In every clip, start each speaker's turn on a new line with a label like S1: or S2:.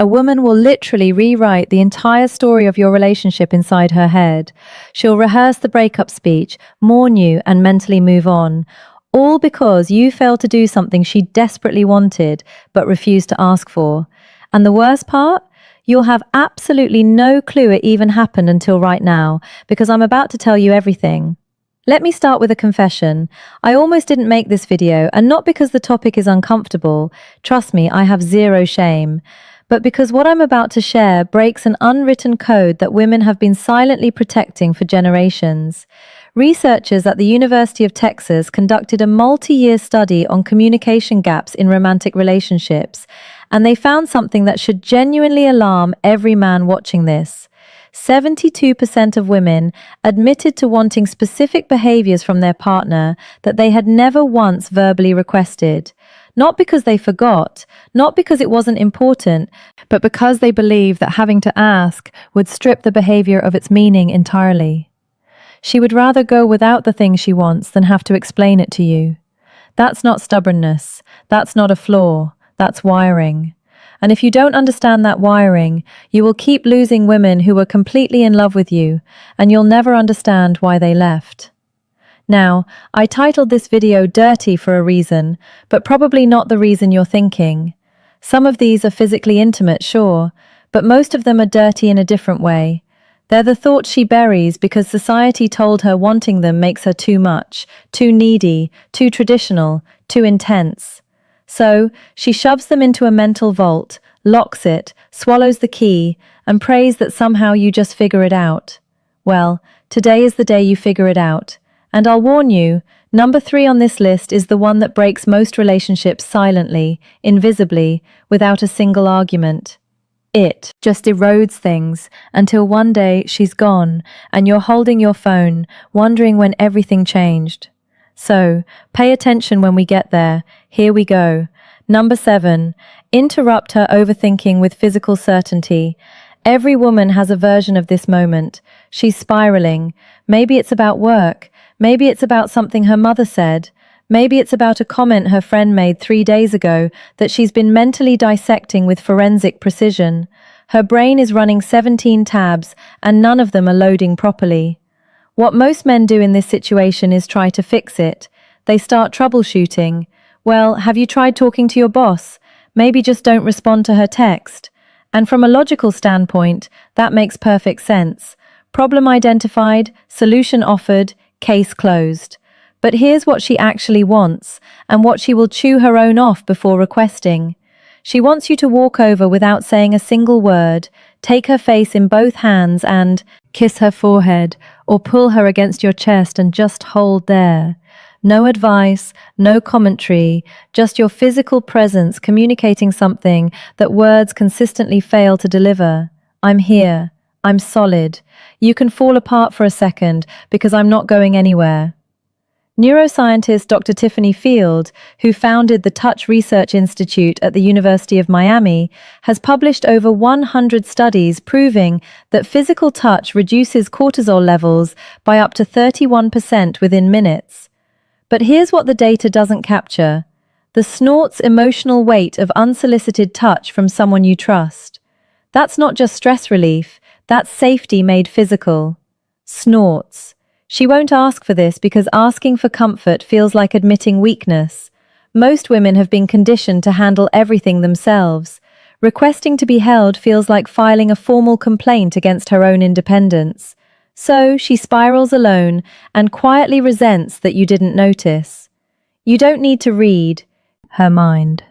S1: A woman will literally rewrite the entire story of your relationship inside her head. She'll rehearse the breakup speech, mourn you, and mentally move on. All because you failed to do something she desperately wanted, but refused to ask for. And the worst part? You'll have absolutely no clue it even happened until right now, because I'm about to tell you everything. Let me start with a confession. I almost didn't make this video, and not because the topic is uncomfortable. Trust me, I have zero shame. But because what I'm about to share breaks an unwritten code that women have been silently protecting for generations. Researchers at the University of Texas conducted a multi-year study on communication gaps in romantic relationships, and they found something that should genuinely alarm every man watching this. 72% of women admitted to wanting specific behaviors from their partner that they had never once verbally requested. Not because they forgot, not because it wasn't important, but because they believed that having to ask would strip the behavior of its meaning entirely. She would rather go without the thing she wants than have to explain it to you. That's not stubbornness. That's not a flaw. That's wiring. And if you don't understand that wiring, you will keep losing women who were completely in love with you, and you'll never understand why they left. Now, I titled this video Dirty for a reason, but probably not the reason you're thinking. Some of these are physically intimate, sure, but most of them are dirty in a different way. They're the thoughts she buries because society told her wanting them makes her too much, too needy, too traditional, too intense. So, she shoves them into a mental vault, locks it, swallows the key, and prays that somehow you just figure it out. Well, today is the day you figure it out. And I'll warn you, number 3 on this list is the one that breaks most relationships silently, invisibly, without a single argument. It just erodes things until one day she's gone and you're holding your phone, wondering when everything changed. So, pay attention when we get there. Here we go. Number 7. Interrupt her overthinking with physical certainty. Every woman has a version of this moment. She's spiraling. Maybe it's about work. Maybe it's about something her mother said. Maybe it's about a comment her friend made 3 days ago that she's been mentally dissecting with forensic precision. Her brain is running 17 tabs, and none of them are loading properly. What most men do in this situation is try to fix it. They start troubleshooting. Well, have you tried talking to your boss? Maybe just don't respond to her text. And from a logical standpoint, that makes perfect sense. Problem identified, solution offered, case closed. But here's what she actually wants, and what she will chew her own off before requesting. She wants you to walk over without saying a single word, take her face in both hands and kiss her forehead, or pull her against your chest and just hold there. No advice, no commentary, just your physical presence communicating something that words consistently fail to deliver. I'm here. I'm solid. You can fall apart for a second because I'm not going anywhere. Neuroscientist Dr. Tiffany Field, who founded the Touch Research Institute at the University of Miami, has published over 100 studies proving that physical touch reduces cortisol levels by up to 31% within minutes. But here's what the data doesn't capture: the snort's emotional weight of unsolicited touch from someone you trust. That's not just stress relief, that's safety made physical. Snorts. She won't ask for this because asking for comfort feels like admitting weakness. Most women have been conditioned to handle everything themselves. Requesting to be held feels like filing a formal complaint against her own independence. So she spirals alone and quietly resents that you didn't notice. You don't need to read her mind.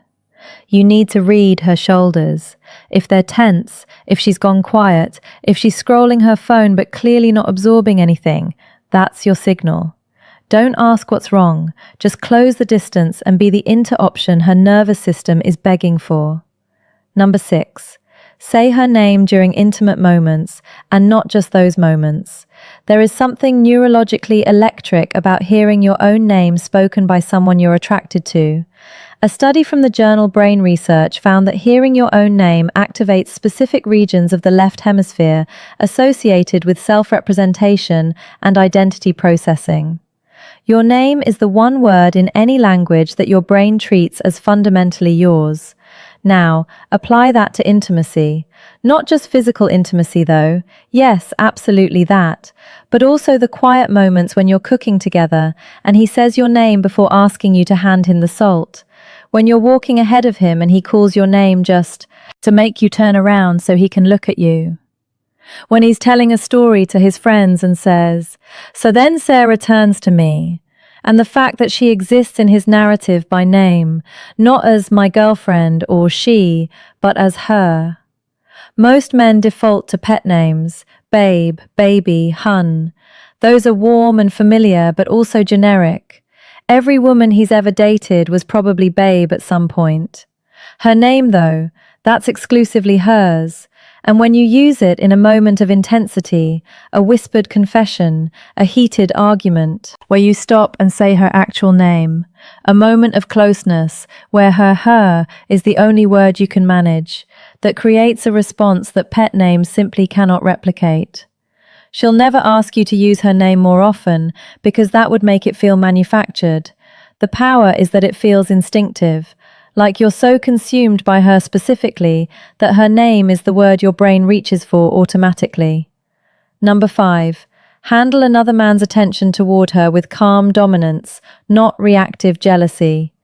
S1: You need to read her shoulders. If they're tense, if she's gone quiet, if she's scrolling her phone but clearly not absorbing anything, that's your signal. Don't ask what's wrong. Just close the distance and be the inter-option her nervous system is begging for. Number 6. Say her name during intimate moments, and not just those moments. There is something neurologically electric about hearing your own name spoken by someone you're attracted to. A study from the journal Brain Research found that hearing your own name activates specific regions of the left hemisphere associated with self-representation and identity processing. Your name is the one word in any language that your brain treats as fundamentally yours. Now, apply that to intimacy. Not just physical intimacy, though. Yes, absolutely that. But also the quiet moments when you're cooking together and he says your name before asking you to hand him the salt. When you're walking ahead of him and he calls your name just to make you turn around so he can look at you. When he's telling a story to his friends and says, "So then Sarah turns to me." And the fact that she exists in his narrative by name, not as my girlfriend or she, but as her. Most men default to pet names, babe, baby, hun. Those are warm and familiar, but also generic. Every woman he's ever dated was probably babe at some point. Her name, though, that's exclusively hers. And when you use it in a moment of intensity, a whispered confession, a heated argument, where you stop and say her actual name, a moment of closeness where her is the only word you can manage, that creates a response that pet names simply cannot replicate. She'll never ask you to use her name more often because that would make it feel manufactured. The power is that it feels instinctive, like you're so consumed by her specifically that her name is the word your brain reaches for automatically. Number 5. Handle another man's attention toward her with calm dominance, not reactive jealousy.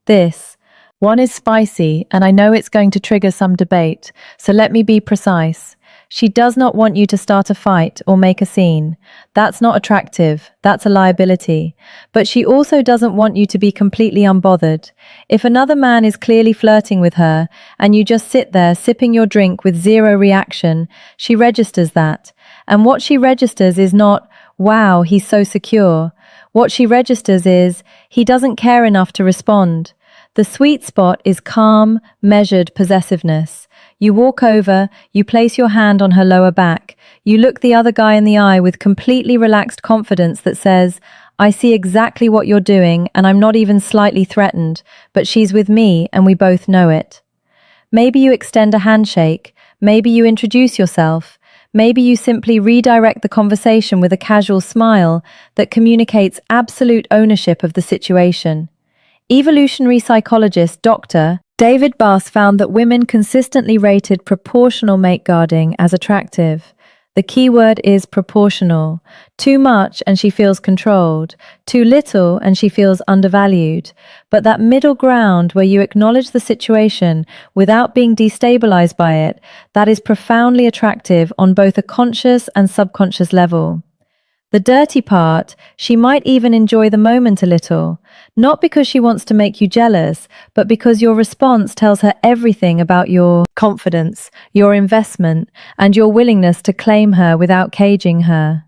S1: This one is spicy, and I know it's going to trigger some debate, so let me be precise. She does not want you to start a fight or make a scene. That's not attractive. That's a liability. But she also doesn't want you to be completely unbothered. If another man is clearly flirting with her and you just sit there sipping your drink with zero reaction, she registers that. And what she registers is not, "Wow, he's so secure." What she registers is, "He doesn't care enough to respond." The sweet spot is calm, measured possessiveness. You walk over, you place your hand on her lower back, you look the other guy in the eye with completely relaxed confidence that says, "I see exactly what you're doing and I'm not even slightly threatened, but she's with me and we both know it." Maybe you extend a handshake, maybe you introduce yourself, maybe you simply redirect the conversation with a casual smile that communicates absolute ownership of the situation. Evolutionary psychologist Dr. David Buss found that women consistently rated proportional mate guarding as attractive. The key word is proportional. Too much and she feels controlled. Too little and she feels undervalued. But that middle ground where you acknowledge the situation without being destabilized by it, that is profoundly attractive on both a conscious and subconscious level. The dirty part, she might even enjoy the moment a little, not because she wants to make you jealous, but because your response tells her everything about your confidence, your investment, and your willingness to claim her without caging her.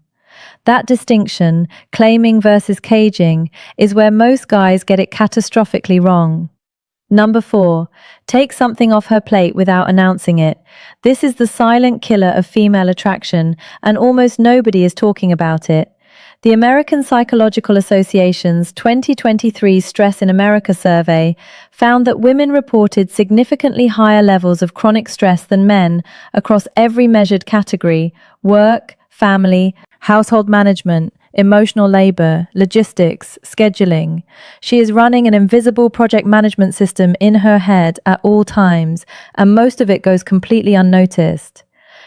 S1: That distinction, claiming versus caging, is where most guys get it catastrophically wrong. Number 4, take something off her plate without announcing it. This is the silent killer of female attraction, and almost nobody is talking about it. The American Psychological Association's 2023 Stress in America survey found that women reported significantly higher levels of chronic stress than men across every measured category: work, family, household management, emotional labor, logistics, scheduling. She is running an invisible project management system in her head at all times, and most of it goes completely unnoticed.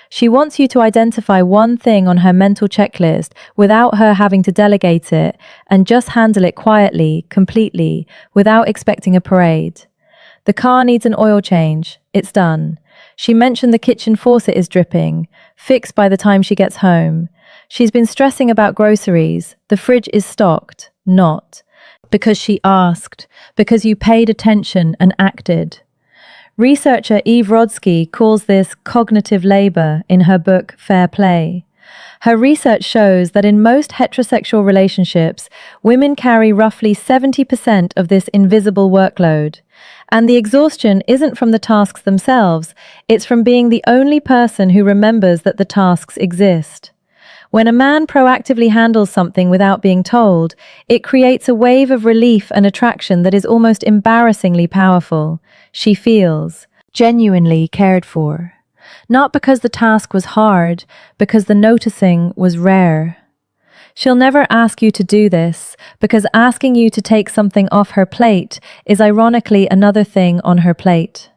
S1: She wants you to identify one thing on her mental checklist without her having to delegate it, and just handle it quietly, completely, without expecting a parade. The car needs an oil change. It's done. She mentioned the kitchen faucet is dripping. Fixed by the time she gets home. She's been stressing about groceries. The fridge is stocked. Not. Because she asked. Because you paid attention and acted. Researcher Eve Rodsky calls this cognitive labor in her book Fair Play. Her research shows that in most heterosexual relationships, women carry roughly 70% of this invisible workload. And the exhaustion isn't from the tasks themselves, it's from being the only person who remembers that the tasks exist. When a man proactively handles something without being told, it creates a wave of relief and attraction that is almost embarrassingly powerful. She feels genuinely cared for. Not because the task was hard, because the noticing was rare. She'll never ask you to do this, because asking you to take something off her plate is ironically another thing on her plate.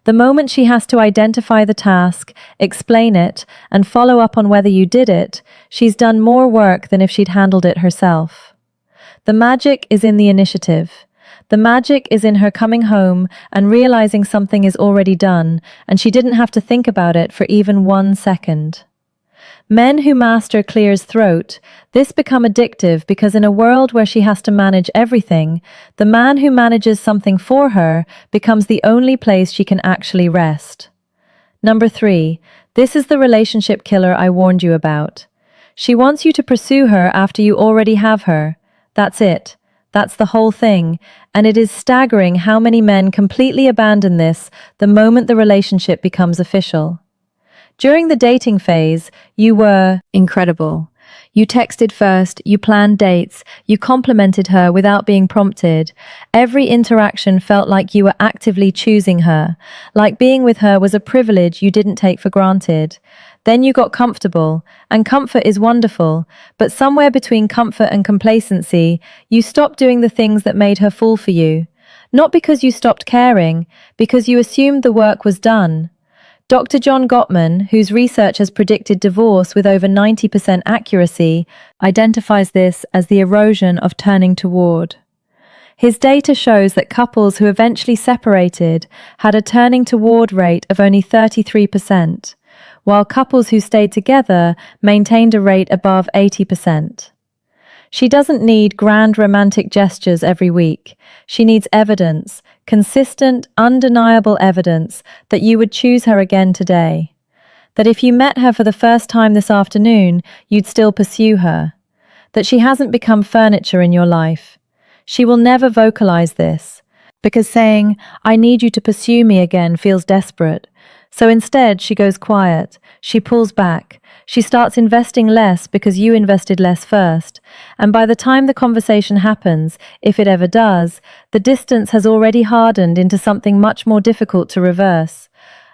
S1: The moment she has to identify the task, explain it, and follow up on whether you did it, she's done more work than if she'd handled it herself. The magic is in the initiative. The magic is in her coming home and realizing something is already done, and she didn't have to think about it for even 1 second. Men who master clears throat, this become addictive because in a world where she has to manage everything, the man who manages something for her becomes the only place she can actually rest. Number 3, this is the relationship killer I warned you about. She wants you to pursue her after you already have her. That's it. That's the whole thing, and it is staggering how many men completely abandon this the moment the relationship becomes official. During the dating phase, you were incredible. You texted first, you planned dates, you complimented her without being prompted. Every interaction felt like you were actively choosing her, like being with her was a privilege you didn't take for granted. Then you got comfortable, and comfort is wonderful, but somewhere between comfort and complacency, you stopped doing the things that made her fall for you. Not because you stopped caring, because you assumed the work was done. Dr. John Gottman, whose research has predicted divorce with over 90% accuracy, identifies this as the erosion of turning toward. His data shows that couples who eventually separated had a turning toward rate of only 33%, while couples who stayed together maintained a rate above 80%. She doesn't need grand romantic gestures every week. She needs evidence, consistent, undeniable evidence that you would choose her again today. That if you met her for the first time this afternoon, you'd still pursue her. That she hasn't become furniture in your life. She will never vocalize this, because saying, "I need you to pursue me again," feels desperate. So instead, she goes quiet. She pulls back. She starts investing less because you invested less first. And by the time the conversation happens, if it ever does, the distance has already hardened into something much more difficult to reverse.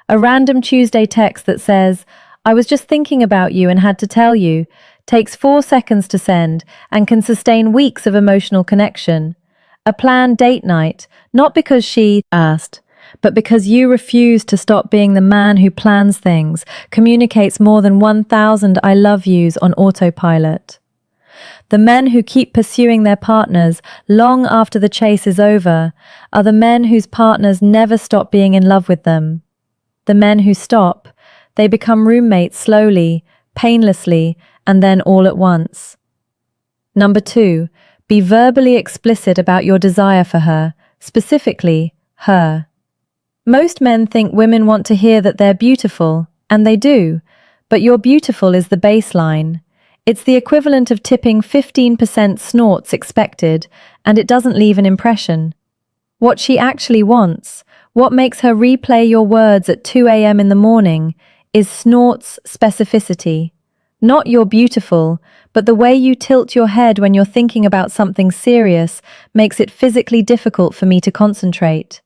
S1: A random Tuesday text that says, "I was just thinking about you and had to tell you," takes 4 seconds to send and can sustain weeks of emotional connection. A planned date night, not because she asked, but because you refuse to stop being the man who plans things, communicates more than 1,000 "I love yous" on autopilot. The men who keep pursuing their partners long after the chase is over are the men whose partners never stop being in love with them. The men who stop, they become roommates slowly, painlessly, and then all at once. Number 2, be verbally explicit about your desire for her, specifically her. Most men think women want to hear that they're beautiful, and they do, but your beautiful is the baseline. It's the equivalent of tipping 15% snorts expected, and it doesn't leave an impression. What she actually wants, what makes her replay your words at 2 a.m. in the morning, is snorts specificity. Not you're beautiful, but the way you tilt your head when you're thinking about something serious makes it physically difficult for me to concentrate.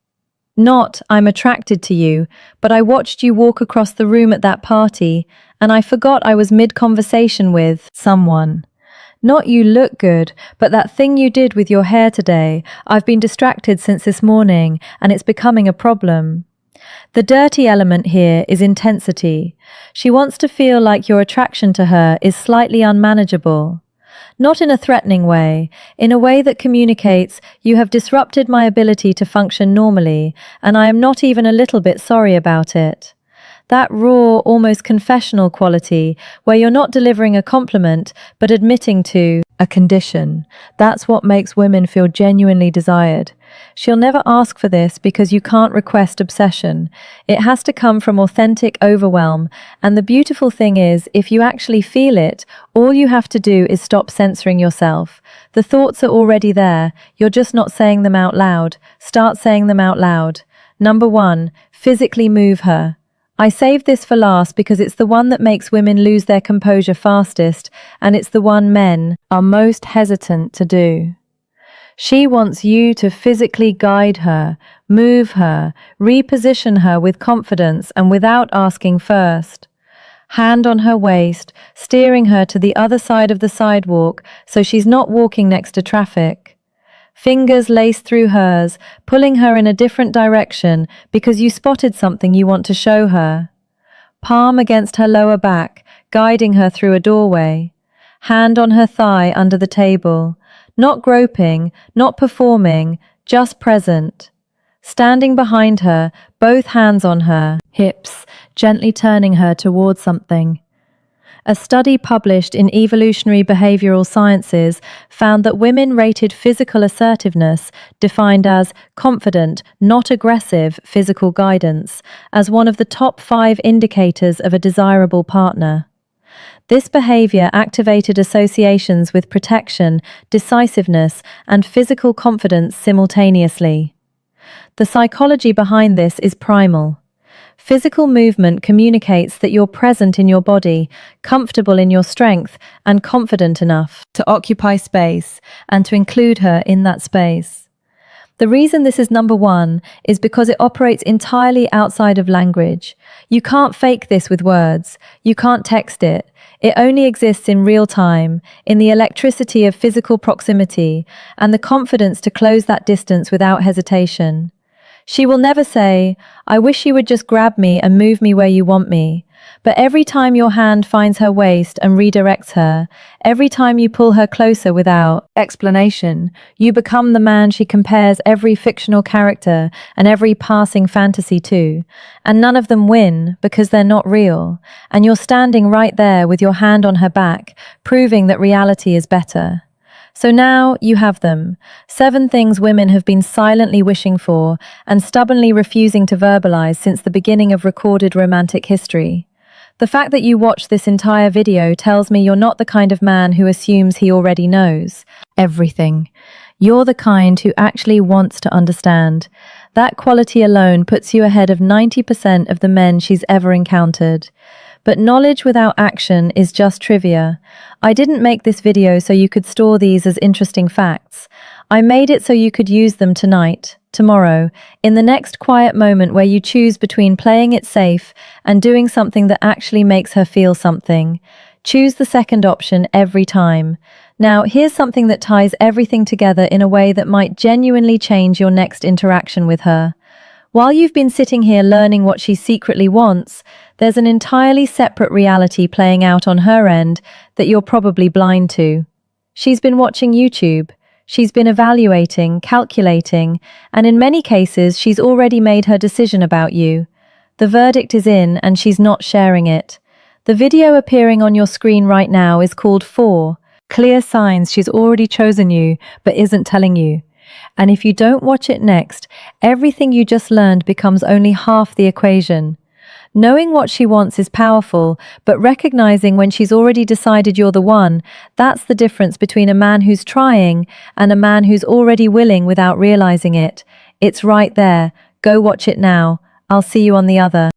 S1: Not, "I'm attracted to you, but I watched you walk across the room at that party, and I forgot I was mid-conversation with someone." Not, "You look good, but that thing you did with your hair today, I've been distracted since this morning, and it's becoming a problem." The dirty element here is intensity. She wants to feel like your attraction to her is slightly unmanageable. Not in a threatening way, in a way that communicates, "You have disrupted my ability to function normally, and I am not even a little bit sorry about it." That raw, almost confessional quality, where you're not delivering a compliment, but admitting to a condition. That's what makes women feel genuinely desired. She'll never ask for this because you can't request obsession. It has to come from authentic overwhelm, and the beautiful thing is, if you actually feel it, all you have to do is stop censoring yourself. The thoughts are already there, you're just not saying them out loud. Start saying them out loud. Number 1, physically move her. I saved this for last because it's the one that makes women lose their composure fastest, and it's the one men are most hesitant to do. She wants you to physically guide her, move her, reposition her with confidence and without asking first. Hand on her waist, steering her to the other side of the sidewalk so she's not walking next to traffic. Fingers lace through hers, pulling her in a different direction because you spotted something you want to show her. Palm against her lower back, guiding her through a doorway. Hand on her thigh under the table. Not groping, not performing, just present. Standing behind her, both hands on her hips, gently turning her towards something. A study published in Evolutionary Behavioral Sciences found that women rated physical assertiveness, defined as confident, not aggressive physical guidance, as one of the top 5 indicators of a desirable partner. This behavior activated associations with protection, decisiveness, and physical confidence simultaneously. The psychology behind this is primal. Physical movement communicates that you're present in your body, comfortable in your strength, and confident enough to occupy space and to include her in that space. The reason this is number 1 is because it operates entirely outside of language. You can't fake this with words. You can't text it. It only exists in real time, in the electricity of physical proximity, and the confidence to close that distance without hesitation. She will never say, "I wish you would just grab me and move me where you want me." But every time your hand finds her waist and redirects her, every time you pull her closer without explanation, you become the man she compares every fictional character and every passing fantasy to. And none of them win because they're not real. And you're standing right there with your hand on her back, proving that reality is better. So now you have them. 7 things women have been silently wishing for and stubbornly refusing to verbalize since the beginning of recorded romantic history. The fact that you watched this entire video tells me you're not the kind of man who assumes he already knows everything. You're the kind who actually wants to understand. That quality alone puts you ahead of 90% of the men she's ever encountered. But knowledge without action is just trivia. I didn't make this video so you could store these as interesting facts. I made it so you could use them tonight, tomorrow, in the next quiet moment where you choose between playing it safe and doing something that actually makes her feel something. Choose the second option every time. Now, here's something that ties everything together in a way that might genuinely change your next interaction with her. While you've been sitting here learning what she secretly wants, there's an entirely separate reality playing out on her end that you're probably blind to. She's been watching YouTube. She's been evaluating, calculating, and in many cases, she's already made her decision about you. The verdict is in, and she's not sharing it. The video appearing on your screen right now is called 4 Clear Signs She's Already Chosen You, but Isn't Telling You. And if you don't watch it next, everything you just learned becomes only half the equation. Knowing what she wants is powerful, but recognizing when she's already decided you're the one, that's the difference between a man who's trying and a man who's already willing without realizing it. It's right there. Go watch it now. I'll see you on the other.